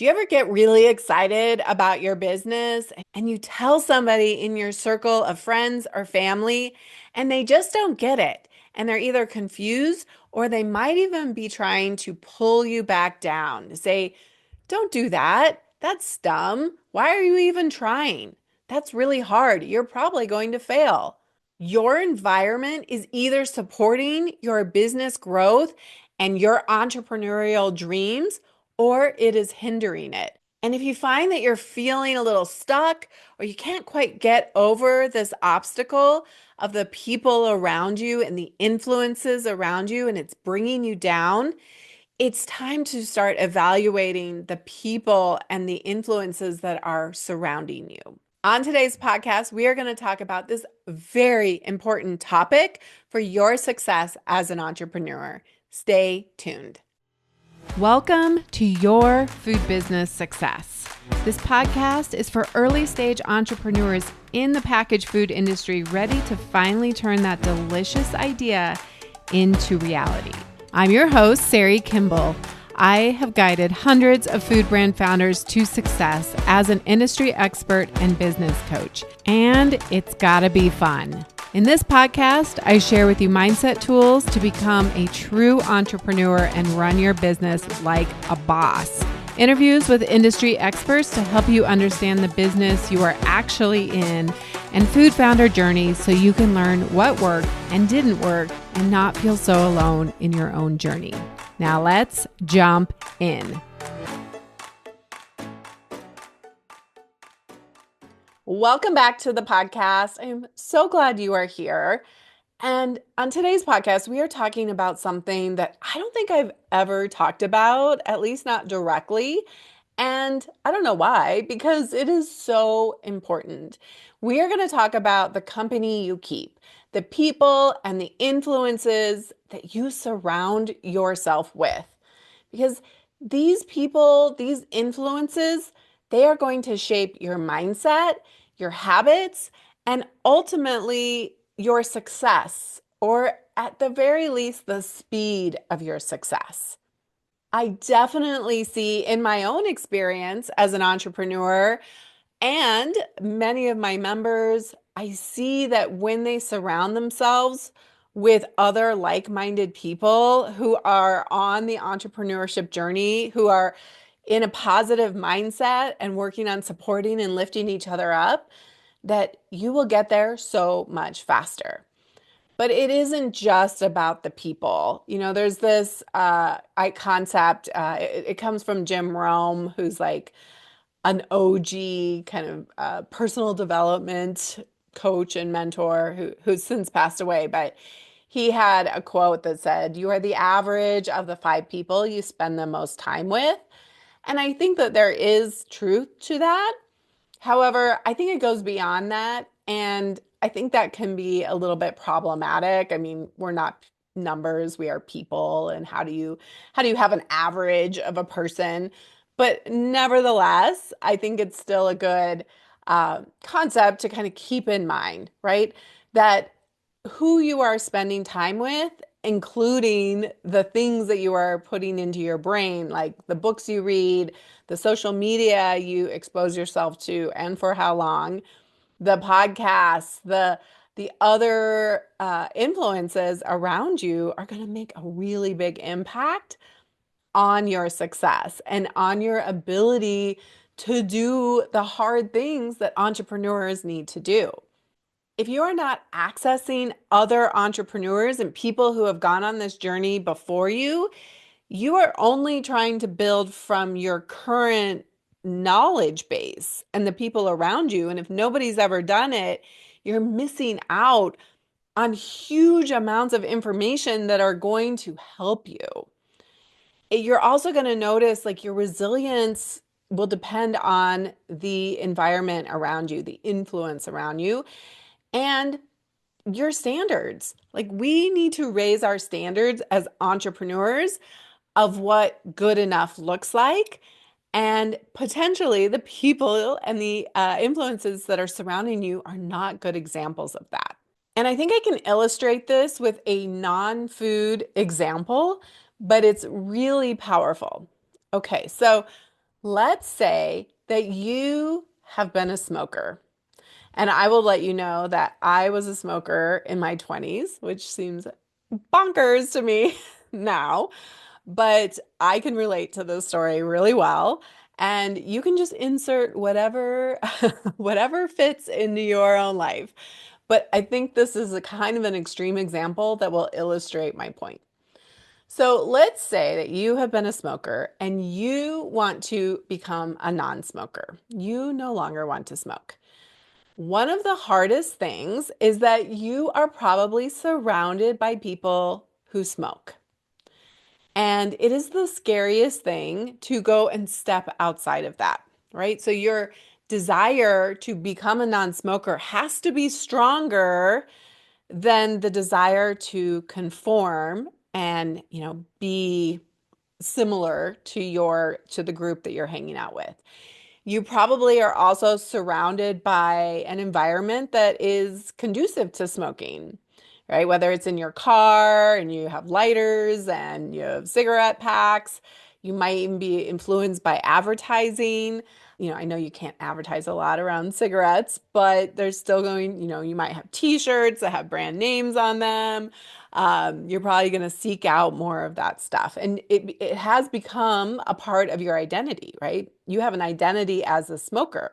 Do you ever get really excited about your business and you tell somebody in your circle of friends or family and they just don't get it? And they're either confused or they might even be trying to pull you back down to say, don't do that. That's dumb. Why are you even trying? That's really hard. You're probably going to fail. Your environment is either supporting your business growth and your entrepreneurial dreams, or it is hindering it. And if you find that you're feeling a little stuck or you can't quite get over this obstacle of the people around you and the influences around you, and it's bringing you down, it's time to start evaluating the people and the influences that are surrounding you. On today's podcast, we are going to talk about this very important topic for your success as an entrepreneur. Stay tuned. Welcome to Your Food Business Success. This podcast is for early stage entrepreneurs in the packaged food industry ready to finally turn that delicious idea into reality. I'm your host, Sari Kimbell. I have guided hundreds of food brand founders to success as an industry expert and business coach, and it's gotta be fun. In this podcast, I share with you mindset tools to become a true entrepreneur and run your business like a boss. Interviews with industry experts to help you understand the business you are actually in, and food founder journeys so you can learn what worked and didn't work and not feel so alone in your own journey. Now let's jump in. Welcome back to the podcast. I'm so glad you are here. And on today's podcast, we are talking about something that I don't think I've ever talked about, at least not directly. And I don't know why, because it is so important. We are going to talk about the company you keep, the people and the influences that you surround yourself with. Because these people, these influences, they are going to shape your mindset, your habits, and ultimately your success, or at the very least, the speed of your success. I definitely see in my own experience as an entrepreneur and many of my members, I see that when they surround themselves with other like-minded people who are on the entrepreneurship journey, who are in a positive mindset and working on supporting and lifting each other up, that you will get there so much faster. But it isn't just about the people. You know, there's this concept, it comes from Jim Rome, who's like an OG kind of personal development coach and mentor who's since passed away. But he had a quote that said, "You are the average of the 5 people you spend the most time with." And I think that there is truth to that. However, I think it goes beyond that. And I think that can be a little bit problematic. I mean, we're not numbers, we are people. And how do you have an average of a person? But nevertheless, I think it's still a good concept to kind of keep in mind, right? That who you are spending time with, including the things that you are putting into your brain, like the books you read, the social media you expose yourself to, and for how long, the podcasts, the other influences around you are going to make a really big impact on your success and on your ability to do the hard things that entrepreneurs need to do. If you are not accessing other entrepreneurs and people who have gone on this journey before you, you are only trying to build from your current knowledge base and the people around you. And if nobody's ever done it, you're missing out on huge amounts of information that are going to help you. You're also going to notice like your resilience will depend on the environment around you, the influence around you, and your standards. Like we need to raise our standards as entrepreneurs of what good enough looks like. And potentially the people and the influences that are surrounding you are not good examples of that. And I think I can illustrate this with a non-food example, but it's really powerful. Okay, so Let's say that you have been a smoker. And I will let you know that I was a smoker in my 20s, which seems bonkers to me now, but I can relate to this story really well. And you can just insert whatever whatever fits into your own life. But I think this is a kind of an extreme example that will illustrate my point. So let's say that you have been a smoker and you want to become a non-smoker. You no longer want to smoke. One of the hardest things is that you are probably surrounded by people who smoke. And it is the scariest thing to go and step outside of that, right? So your desire to become a non-smoker has to be stronger than the desire to conform and, be similar to the group that you're hanging out with. You probably are also surrounded by an environment that is conducive to smoking, right? Whether it's in your car and you have lighters and you have cigarette packs, you might even be influenced by advertising. I know you can't advertise a lot around cigarettes, but there's still you might have t-shirts that have brand names on them. You're probably going to seek out more of that stuff. And it has become a part of your identity, right? You have an identity as a smoker.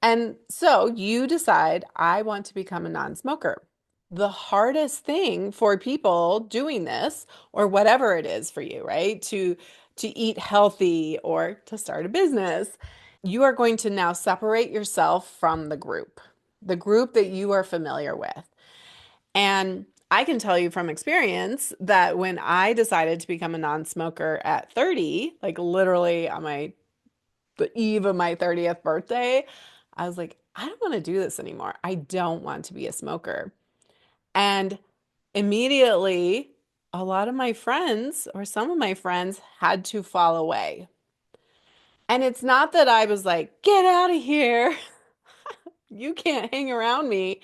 And so you decide, I want to become a non-smoker. The hardest thing for people doing this, or whatever it is for you, right? To eat healthy or to start a business, you are going to now separate yourself from the group that you are familiar with. And I can tell you from experience that when I decided to become a non-smoker at 30, like literally on the eve of my 30th birthday, I was like, I don't want to do this anymore. I don't want to be a smoker. And immediately, a lot of my friends or some of my friends had to fall away. And it's not that I was like, get out of here. You can't hang around me.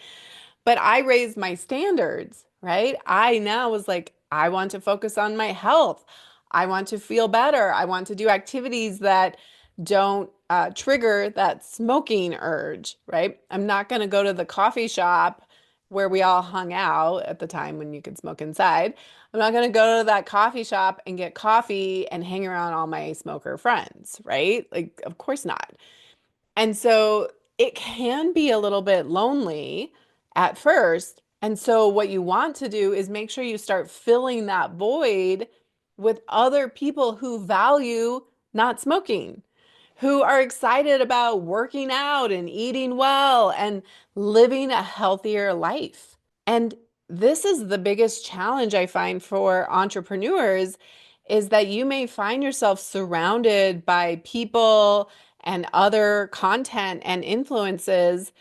But I raised my standards, right? I now was like, I want to focus on my health. I want to feel better. I want to do activities that don't trigger that smoking urge, right? I'm not going to go to the coffee shop where we all hung out at the time when you could smoke inside. I'm not going to go to that coffee shop and get coffee and hang around all my smoker friends, right? Like, of course not. And so it can be a little bit lonely at first. And so what you want to do is make sure you start filling that void with other people who value not smoking, who are excited about working out and eating well and living a healthier life. And this is the biggest challenge I find for entrepreneurs is that you may find yourself surrounded by people and other content and influences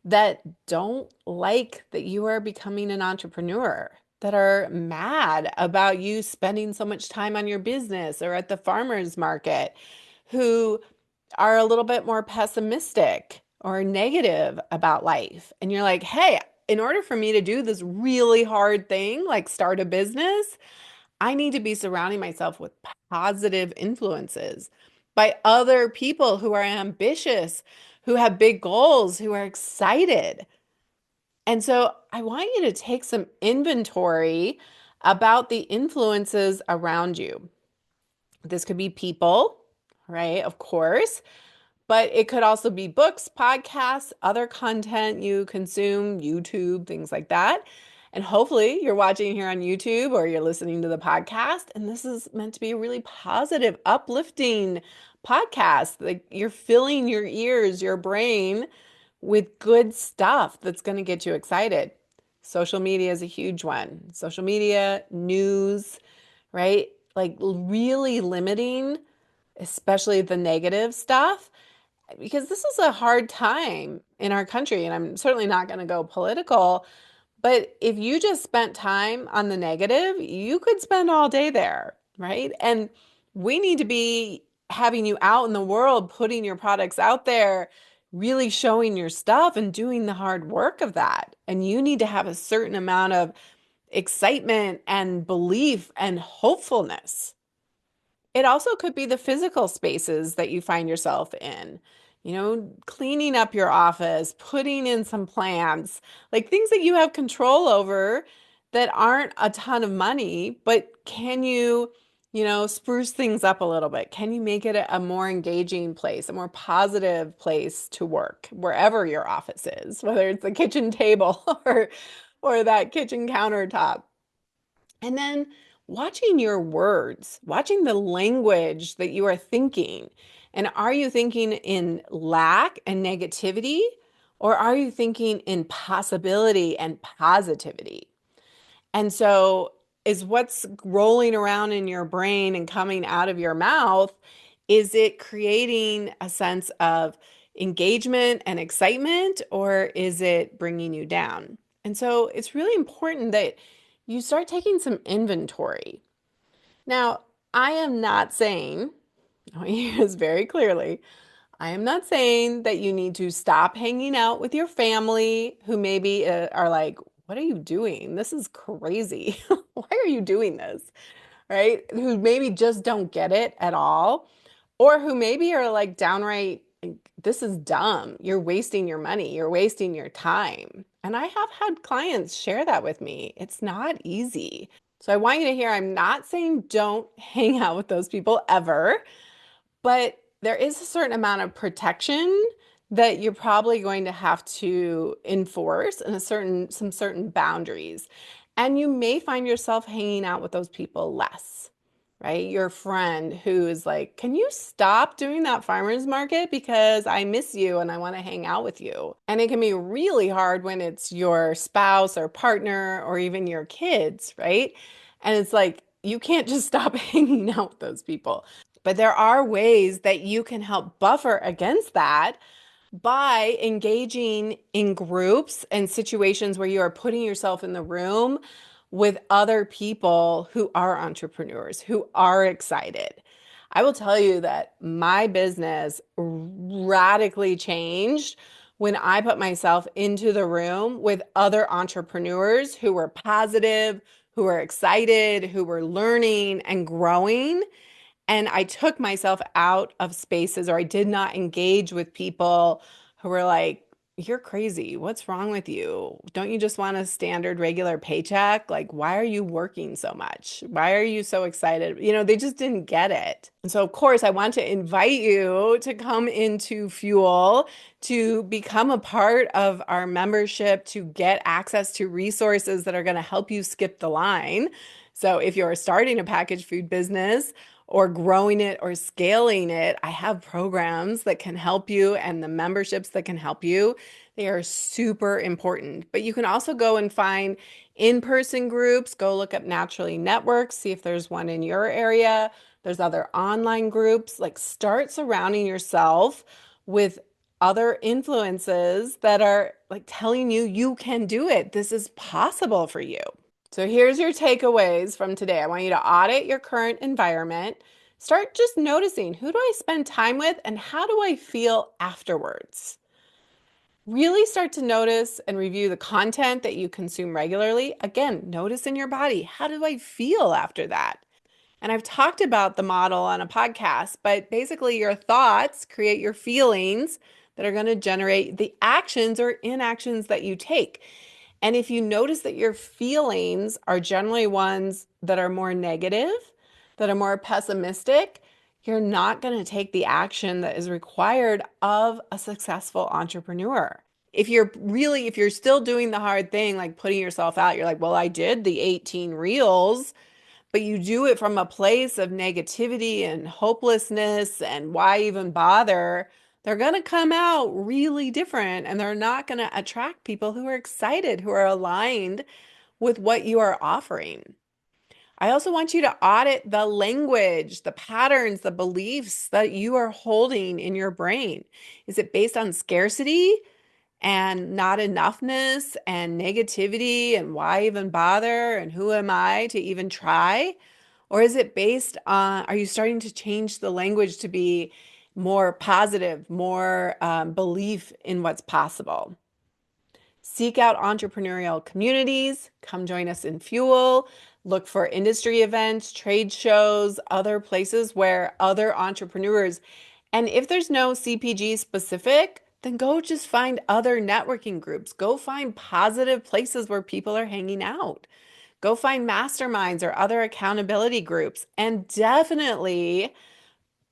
that don't like that you are becoming an entrepreneur, that are mad about you spending so much time on your business or at the farmer's market, who are a little bit more pessimistic or negative about life. And you're like, hey, in order for me to do this really hard thing, like start a business, I need to be surrounding myself with positive influences by other people who are ambitious, who have big goals, who are excited. And so I want you to take some inventory about the influences around you. This could be people, right? Of course. But it could also be books, podcasts, other content you consume, YouTube, things like that. And hopefully you're watching here on YouTube or you're listening to the podcast. And this is meant to be a really positive, uplifting podcast. Like you're filling your ears, your brain with good stuff that's going to get you excited. Social media is a huge one. Social media, news, right? Like really limiting, especially the negative stuff because this is a hard time in our country, and I'm certainly not going to go political, but if you just spent time on the negative, you could spend all day there, right? And we need to be having you out in the world, putting your products out there, really showing your stuff and doing the hard work of that. And you need to have a certain amount of excitement and belief and hopefulness. It also could be the physical spaces that you find yourself in. Cleaning up your office, putting in some plants, like things that you have control over that aren't a ton of money, but can you spruce things up a little bit? Can you make it a more engaging place, a more positive place to work, wherever your office is, whether it's the kitchen table or that kitchen countertop? And then watching your words, watching the language that you are thinking. And are you thinking in lack and negativity, or are you thinking in possibility and positivity? And so, is what's rolling around in your brain and coming out of your mouth, is it creating a sense of engagement and excitement, or is it bringing you down? And so, it's really important that you start taking some inventory. Now, I am not saying, I want you to hear this very clearly, I am not saying that you need to stop hanging out with your family who maybe are like, what are you doing? This is crazy. Why are you doing this? Right? Who maybe just don't get it at all, or who maybe are like downright, like, this is dumb. You're wasting your money. You're wasting your time. And I have had clients share that with me. It's not easy. So I want you to hear, I'm not saying don't hang out with those people ever. But there is a certain amount of protection that you're probably going to have to enforce and some certain boundaries. And you may find yourself hanging out with those people less, right? Your friend who is like, can you stop doing that farmer's market because I miss you and I want to hang out with you? And it can be really hard when it's your spouse or partner or even your kids, right? And it's like, you can't just stop hanging out with those people. But there are ways that you can help buffer against that by engaging in groups and situations where you are putting yourself in the room with other people who are entrepreneurs, who are excited. I will tell you that my business radically changed when I put myself into the room with other entrepreneurs who were positive, who were excited, who were learning and growing. And I took myself out of spaces, or I did not engage with people who were like, you're crazy. What's wrong with you? Don't you just want a standard regular paycheck? Like, why are you working so much? Why are you so excited? They just didn't get it. And so, of course, I want to invite you to come into Fuel, to become a part of our membership, to get access to resources that are going to help you skip the line. So if you're starting a packaged food business, or growing it or scaling it, I have programs that can help you and the memberships that can help you. They are super important. But you can also go and find in-person groups. Go look up Naturally Networks, see if there's one in your area. There's other online groups. Like, start surrounding yourself with other influences that are like telling you you can do it. This is possible for you. So here's your takeaways from today. I want you to audit your current environment. Start just noticing, who do I spend time with and how do I feel afterwards? Really start to notice and review the content that you consume regularly. Again, notice in your body, how do I feel after that? And I've talked about the model on a podcast, but basically your thoughts create your feelings that are going to generate the actions or inactions that you take. And if you notice that your feelings are generally ones that are more negative, that are more pessimistic, you're not going to take the action that is required of a successful entrepreneur. If you're still doing the hard thing, like putting yourself out, you're like, well, I did the 18 reels, but you do it from a place of negativity and hopelessness and why even bother, they're going to come out really different, and they're not going to attract people who are excited, who are aligned with what you are offering. I also want you to audit the language, the patterns, the beliefs that you are holding in your brain. Is it based on scarcity and not enoughness and negativity and why even bother and who am I to even try? Or is it based on, are you starting to change the language to be more positive, more belief in what's possible? Seek out entrepreneurial communities. Come join us in Fuel. Look for industry events, trade shows, other places where other entrepreneurs. And if there's no CPG specific, then go just find other networking groups. Go find positive places where people are hanging out. Go find masterminds or other accountability groups. And definitely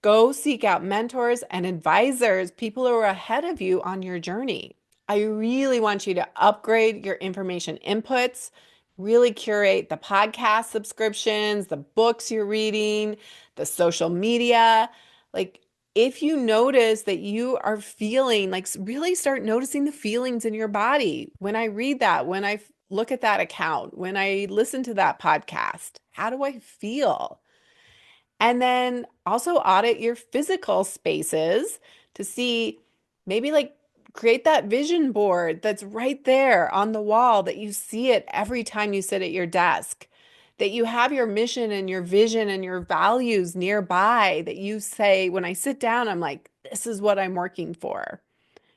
go seek out mentors and advisors, people who are ahead of you on your journey. I really want you to upgrade your information inputs, really curate the podcast subscriptions, the books you're reading, the social media. Like, if you notice that you are feeling, like, really start noticing the feelings in your body. When I read that, when I look at that account, when I listen to that podcast, how do I feel? And then also audit your physical spaces to see, maybe like create that vision board that's right there on the wall, that you see it every time you sit at your desk, that you have your mission and your vision and your values nearby, that you say, when I sit down, I'm like, this is what I'm working for,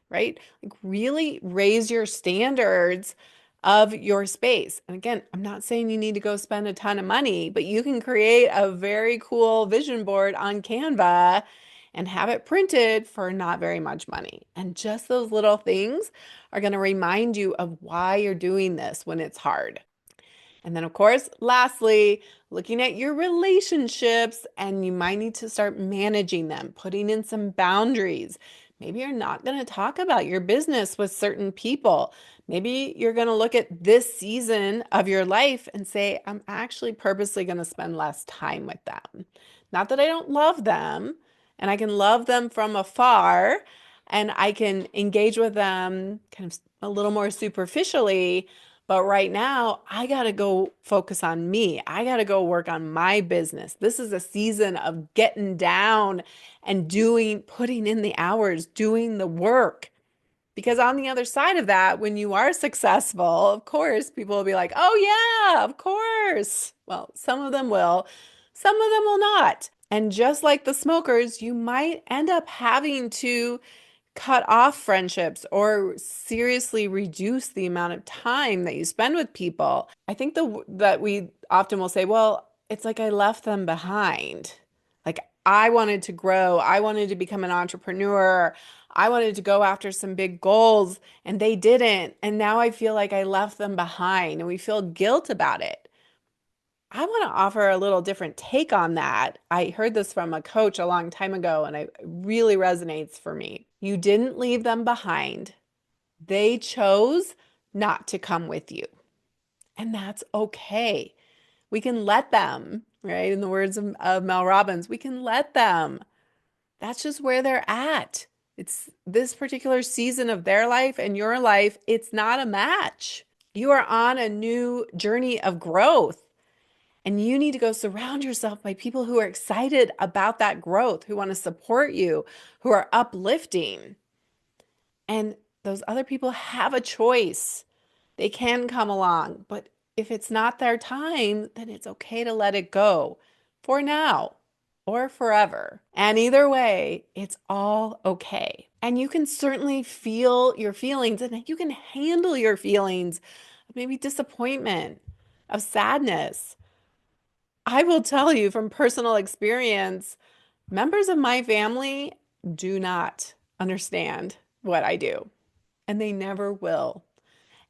right? Like, really raise your standards of your space. And again, I'm not saying you need to go spend a ton of money, but you can create a very cool vision board on Canva and have it printed for not very much money. And just those little things are going to remind you of why you're doing this when it's hard. And then, of course, lastly, looking at your relationships, and you might need to start managing them, putting in some boundaries. Maybe you're not going to talk about your business with certain people. Maybe you're going to look at this season of your life and say, I'm actually purposely going to spend less time with them. Not that I don't love them, and I can love them from afar, and I can engage with them kind of a little more superficially. But right now, I got to go focus on me. I got to go work on my business. This is a season of getting down and putting in the hours, doing the work. Because on the other side of that, when you are successful, of course, people will be like, oh, yeah, of course. Well, some of them will, some of them will not. And just like the smokers, you might end up having to cut off friendships or seriously reduce the amount of time that you spend with people. I think that we often will say, well, it's like I left them behind. Like, I wanted to grow, I wanted to become an entrepreneur, I wanted to go after some big goals, and they didn't. And now I feel like I left them behind, and we feel guilt about it. I want to offer a little different take on that. I heard this from a coach a long time ago, and it really resonates for me. You didn't leave them behind. They chose not to come with you. And that's okay. We can let them, right? In the words of Mel Robbins, we can let them. That's just where they're at. It's this particular season of their life and your life. It's not a match. You are on a new journey of growth. And you need to go surround yourself by people who are excited about that growth, who want to support you, who are uplifting. And those other people have a choice. They can come along, but if it's not their time, then it's okay to let it go for now or forever. And either way, it's all okay. And you can certainly feel your feelings, and you can handle your feelings of maybe disappointment, of sadness. I will tell you from personal experience, members of my family do not understand what I do, and they never will.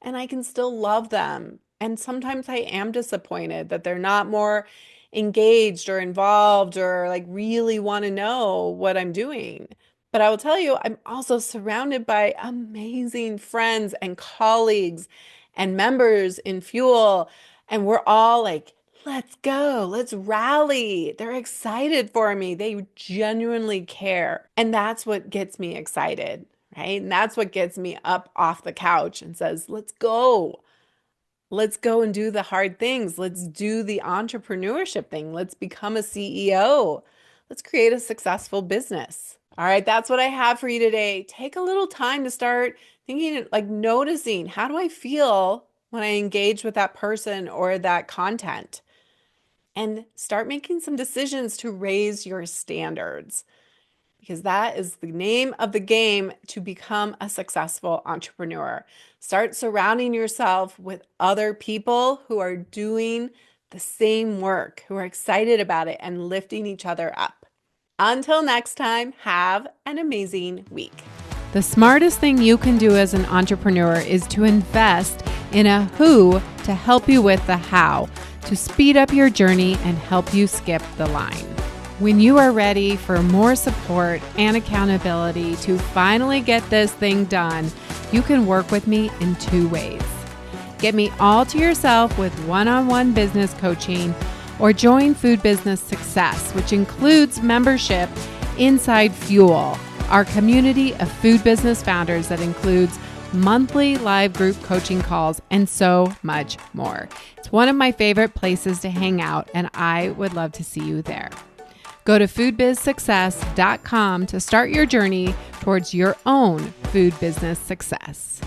And I can still love them. And sometimes I am disappointed that they're not more engaged or involved or like really want to know what I'm doing. But I will tell you, I'm also surrounded by amazing friends and colleagues and members in Fuel. And we're all like, let's go, let's rally. They're excited for me. They genuinely care. And that's what gets me excited, right? And that's what gets me up off the couch and says, let's go. Let's go and do the hard things. Let's do the entrepreneurship thing. Let's become a CEO. Let's create a successful business. All right, that's what I have for you today. Take a little time to start thinking, like noticing, how do I feel when I engage with that person or that content? And start making some decisions to raise your standards. because that is the name of the game to become a successful entrepreneur. Start surrounding yourself with other people who are doing the same work, who are excited about it and lifting each other up. Until next time, have an amazing week. The smartest thing you can do as an entrepreneur is to invest in a who to help you with the how, to speed up your journey and help you skip the line. When you are ready for more support and accountability to finally get this thing done, you can work with me in 2 ways. Get me all to yourself with one-on-one business coaching, or join Food Business Success, which includes membership inside Fuel, our community of food business founders that includes monthly live group coaching calls and so much more. It's one of my favorite places to hang out, and I would love to see you there. Go to foodbizsuccess.com to start your journey towards your own food business success.